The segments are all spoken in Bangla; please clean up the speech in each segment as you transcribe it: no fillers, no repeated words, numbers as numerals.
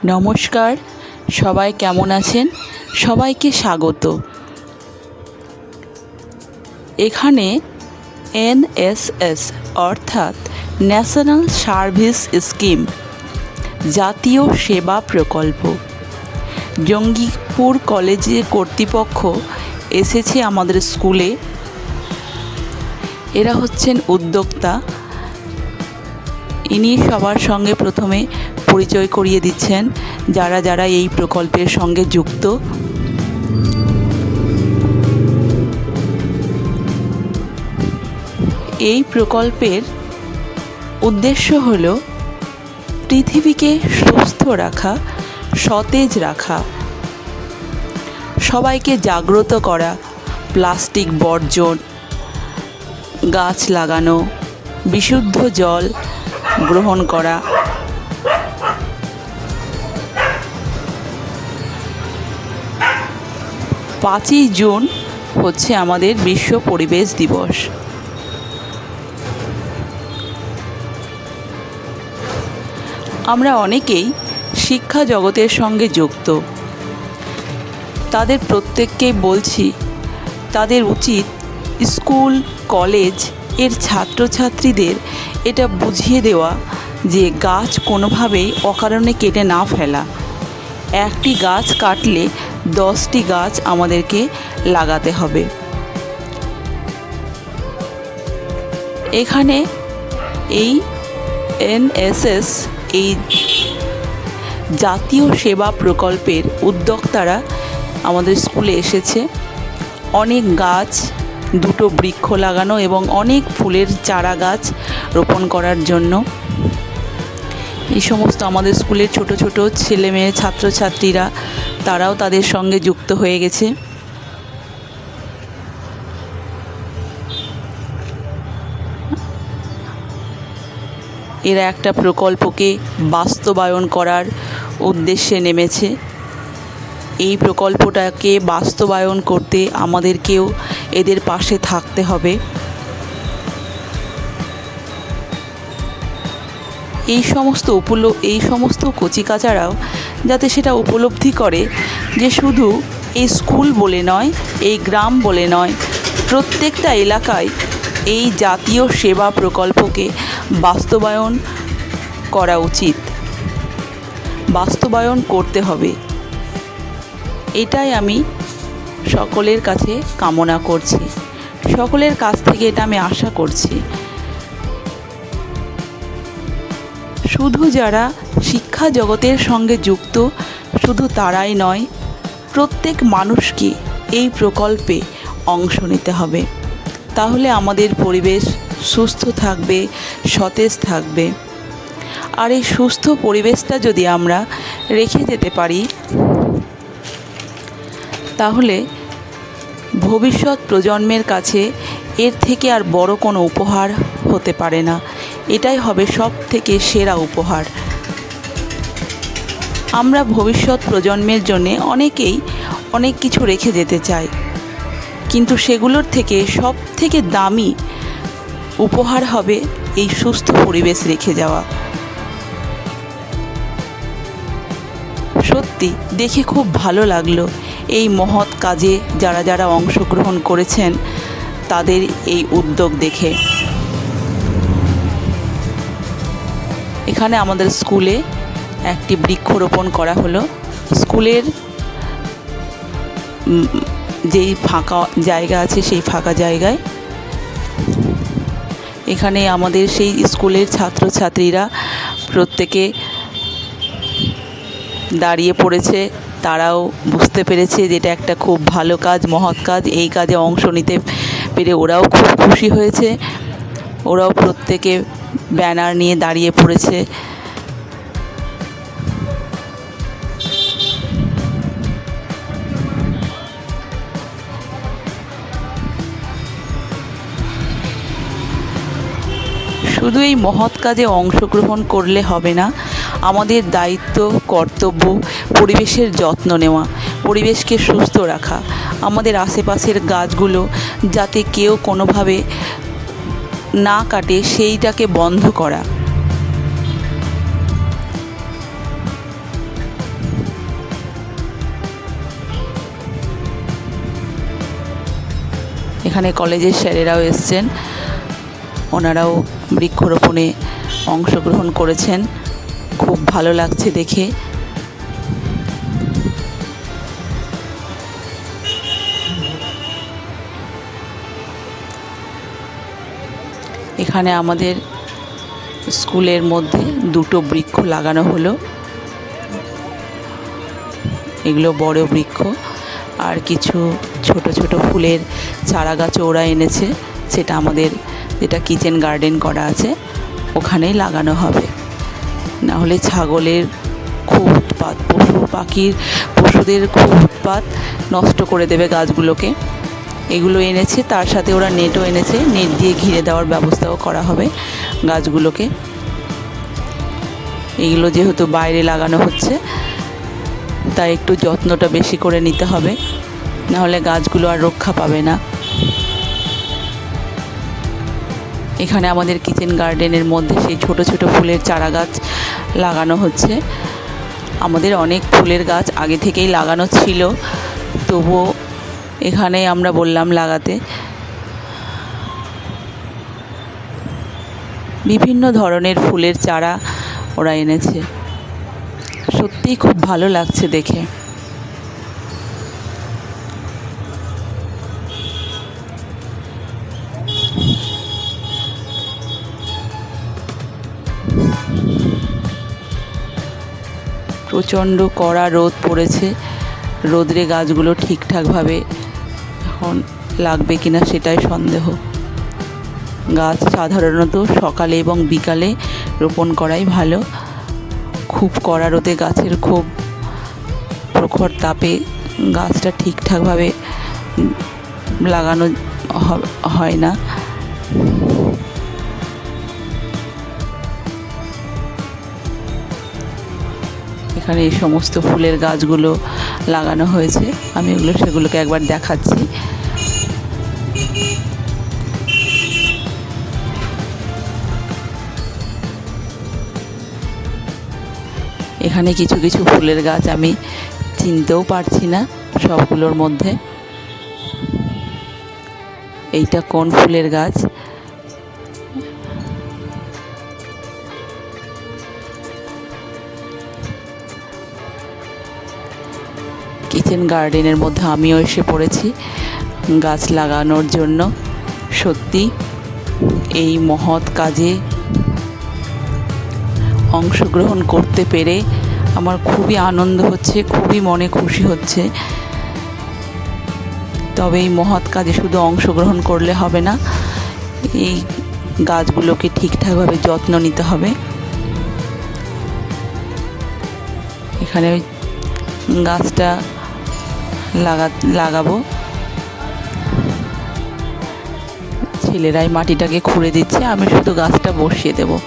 নমস্কার, সবাই কেমন আছেন? সবাইকে স্বাগত। এখানে এনএসএস অর্থাৎ ন্যাশনাল সার্ভিস স্কিম জাতীয় সেবা প্রকল্প জঙ্গিপুর কলেজের কর্তৃপক্ষ এসেছে আমাদের স্কুলে। এরা হচ্ছেন উদ্যোক্তা। ইনি সবার সঙ্গে প্রথমে পরিচয় করিয়ে দিচ্ছেন যারা যারা এই প্রকল্পের সঙ্গে যুক্ত। এই প্রকল্পের উদ্দেশ্য হল পৃথিবীকে সুস্থ রাখা, সতেজ রাখা, সবাইকে জাগ্রত করা, প্লাস্টিক বর্জন, গাছ লাগানো, বিশুদ্ধ জল গ্রহণ করা। 5ই জুন হচ্ছে আমাদের বিশ্ব পরিবেশ দিবস। আমরা অনেকেই শিক্ষা জগতের সঙ্গে যুক্ত। তাদের প্রত্যেককেই বলছি, তাদের উচিত স্কুল কলেজ এর ছাত্রছাত্রীদের এটা বুঝিয়ে দেওয়া যে গাছ কোনোভাবেই অকারণে কেটে না ফেলা। একটি গাছ কাটলে 10টি গাছ আমাদেরকে লাগাতে হবে। এখানে এই এনএসএস এই জাতীয় সেবা প্রকল্পের উদ্যোক্তারা আমাদের স্কুলে এসেছে। অনেক গাছ, 2টো বৃক্ষ লাগানো এবং অনেক ফুলের চারা গাছ রোপণ করার জন্য। এই সমস্ত আমাদের স্কুলের ছোট ছোট ছেলে মেয়ে ছাত্রছাত্রীরা তারাও তাদের সঙ্গে যুক্ত হয়ে গেছে। এরা একটা প্রকল্পকে বাস্তবায়ন করার উদ্দেশ্যে নেমেছে। এই প্রকল্পটাকে বাস্তবায়ন করতে আমাদেরকেও এদের পাশে থাকতে হবে। এই সমস্ত কচিকাচারাও যাতে সেটা উপলব্ধি করে যে শুধু এই স্কুল বলে নয়, এই গ্রাম বলে নয়, প্রত্যেকটা এলাকায় এই জাতীয় সেবা প্রকল্পকে বাস্তবায়ন করা উচিত, বাস্তবায়ন করতে হবে। এটাই আমি সকলের কাছে কামনা করছি, সকলের কাছ থেকে এটা আমি আশা করছি। শুধু যারা শিক্ষা জগতের সঙ্গে যুক্ত শুধু তারাই নয়, প্রত্যেক মানুষকে এই প্রকল্পে অংশ নিতে হবে। তাহলে আমাদের পরিবেশ সুস্থ থাকবে, সতেজ থাকবে। আর এই সুস্থ পরিবেশটা যদি আমরা রেখে যেতে পারি তাহলে ভবিষ্যৎ প্রজন্মের কাছে এর থেকে আর বড় কোনো উপহার হতে পারে না। এটাই হবে সব থেকে সেরা উপহার। আমরা ভবিষ্যৎ প্রজন্মের জন্যে অনেকেই অনেক কিছু রেখে যেতে চাই, কিন্তু সেগুলোর থেকে সব থেকে দামি উপহার হবে এই সুস্থ পরিবেশ রেখে যাওয়া। সত্যি দেখে খুব ভালো লাগলো এই মহৎ কাজে যারা যারা অংশগ্রহণ করেছেন তাদের এই উদ্যোগ দেখে। এখানে আমাদের স্কুলে একটি বৃক্ষরোপণ করা হলো। স্কুলের যেই ফাঁকা জায়গা আছে সেই ফাঁকা জায়গায় এখানে আমাদের সেই স্কুলের ছাত্রছাত্রীরা প্রত্যেকে দাঁড়িয়ে পড়েছে। তারাও বুঝতে পেরেছে যে এটা একটা খুব ভালো কাজ, মহৎ কাজ। এই কাজে অংশ নিতে পেরে ওরাও খুব খুশি হয়েছে। ওরাও প্রত্যেকে ব্যানার নিয়ে দাঁড়িয়ে পড়েছে। শুধু এই মহৎ কাজে অংশগ্রহণ করলে হবে না, আমাদের দায়িত্ব কর্তব্য পরিবেশের যত্ন নেওয়া, পরিবেশকে সুস্থ রাখা, আমাদের আশেপাশের গাছগুলো যাতে কেউ কোনোভাবে না কাটে সেইটাকে বন্ধ করা। এখানে কলেজের স্যারেরাও এসছেন, ওনারাও বৃক্ষরোপণে অংশগ্রহণ করেছেন। খুব ভালো লাগছে দেখে। এখানে আমাদের স্কুলের মধ্যে 2টো বৃক্ষ লাগানো হলো। এগুলো বড় বৃক্ষ, আর কিছু ছোট ছোট ফুলের চারা গাছও ওরা এনেছে, সেটা আমাদের যেটা কিচেন গার্ডেন করা আছে ওখানেই লাগানো হবে। না হলে ছাগলের খুব উৎপাত, পশুদের খুব উৎপাত, নষ্ট করে দেবে গাছগুলোকে। এগুলো এনেছে, তার সাথে ওরা নেটও এনেছে, নেট দিয়ে ঘিরে দেওয়ার ব্যবস্থাও করা হবে গাছগুলোকে। এগুলো যেহেতু বাইরে লাগানো হচ্ছে তাই একটু যত্নটা বেশি করে নিতে হবে, নাহলে গাছগুলো আর রক্ষা পাবে না। এখানে আমাদের কিচেন গার্ডেনের মধ্যে সেই ছোট ছোট ফুলের চারা গাছ লাগানো হচ্ছে। আমাদের অনেক ফুলের গাছ আগে থেকেই লাগানো ছিল, তবুও এখানে আমরা বললাম লাগাতে। বিভিন্ন ধরনের ফুলের চারা ওরা এনেছে, সত্যিই খুব ভালো লাগছে দেখে। প্রচণ্ড কড়া রোদ পড়েছে, রোদে গাছগুলো ঠিকঠাকভাবে এখন লাগবে কিনা সেটাই সন্দেহ। গাছ সাধারণত সকালে এবং বিকালে রোপণ করাই ভালো। খুব কড়া রোদে গাছের খুব প্রখর তাপে গাছটা ঠিকঠাকভাবে লাগানো হয় না। এখানে এই সমস্ত ফুলের গাছগুলো লাগানো হয়েছে, আমি সেগুলোকে একবার দেখাচ্ছি। এখানে কিছু কিছু ফুলের গাছ আমি চিনতেও পারছি না সবগুলোর মধ্যে। এইটা কোন ফুলের গাছ? কিচেন গার্ডেনের মধ্যে আমিও এসে পড়েছি গাছ লাগানোর জন্য। সত্যি এই মহৎ কাজে অংশগ্রহণ করতে পেরে আমার খুবই আনন্দ হচ্ছে, খুবই মনে খুশি হচ্ছে। তবে এই মহৎ কাজে শুধু অংশগ্রহণ করলে হবে না, এই গাছগুলোকে ঠিকঠাকভাবে যত্ন নিতে হবে। এখানে ওই গাছটা লাগাবো, ছেলেরাই মাটিটাকে খুঁড়ে দিচ্ছে, আমি শুধু গাছটা বসিয়ে দেবো।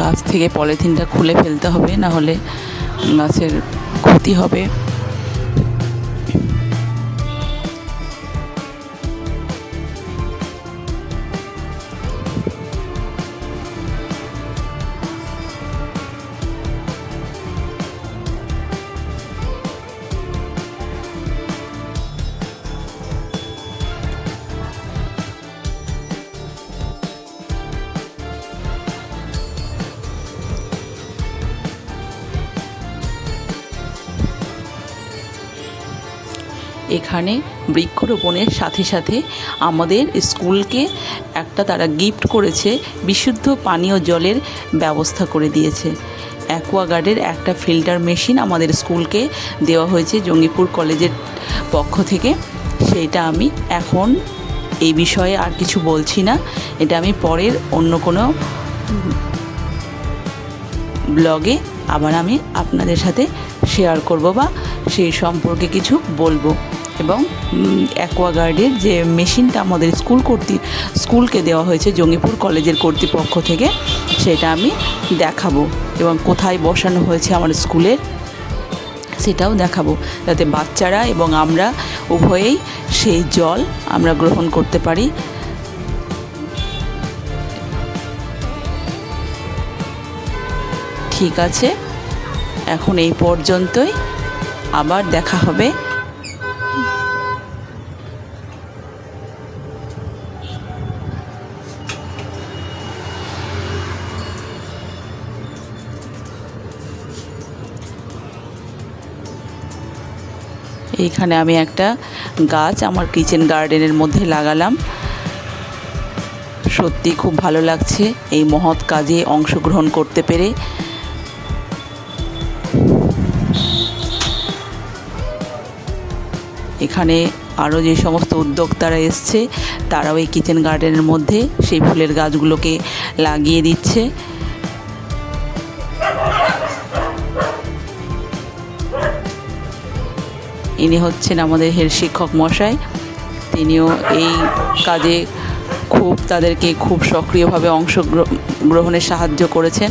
গাছ থেকে পলিথিনটা খুলে ফেলতে হবে, না হলে গাছের ক্ষতি হবে। এখানে বৃক্ষরোপণের সাথে সাথে আমাদের স্কুলকে একটা তারা গিফট করেছে, বিশুদ্ধ পানীয় জলের ব্যবস্থা করে দিয়েছে। অ্যাকোয়াগার্ডের একটা ফিল্টার মেশিন আমাদের স্কুলকে দেওয়া হয়েছে জঙ্গিপুর কলেজের পক্ষ থেকে। সেইটা আমি এখন এই বিষয়ে আর কিছু বলছি না, এটা আমি পরের অন্য কোনো ব্লগে আবার আমি আপনাদের সাথে শেয়ার করব বা সেই সম্পর্কে কিছু বলবো। এবং অ্যাকোয়াগার্ডের যে মেশিনটা আমাদের স্কুলকে দেওয়া হয়েছে জঙ্গিপুর কলেজের কর্তৃপক্ষ থেকে, সেটা আমি দেখাবো এবং কোথায় বসানো হয়েছে আমার স্কুলের সেটাও দেখাবো, যাতে বাচ্চারা এবং আমরা উভয়েই সেই জল আমরা গ্রহণ করতে পারি। ঠিক আছে, এখন এই পর্যন্তই, আবার দেখা হবে। এইখানে আমি একটা গাছ আমার কিচেন গার্ডেনের মধ্যে লাগালাম। সত্যি খুব ভালো লাগছে এই মহৎ কাজে অংশগ্রহণ করতে পেরে। এখানে আরও যে সমস্ত উদ্যোক্তারা এসছে তারাও এই কিচেন গার্ডেনের মধ্যে সেই ফুলের গাছগুলোকে লাগিয়ে দিচ্ছে। ইনি হচ্ছেন আমাদের হেড শিক্ষক মশাই, তিনিও এই কাজে তাদেরকে খুব সক্রিয়ভাবে অংশগ্রহণে সাহায্য করেছেন।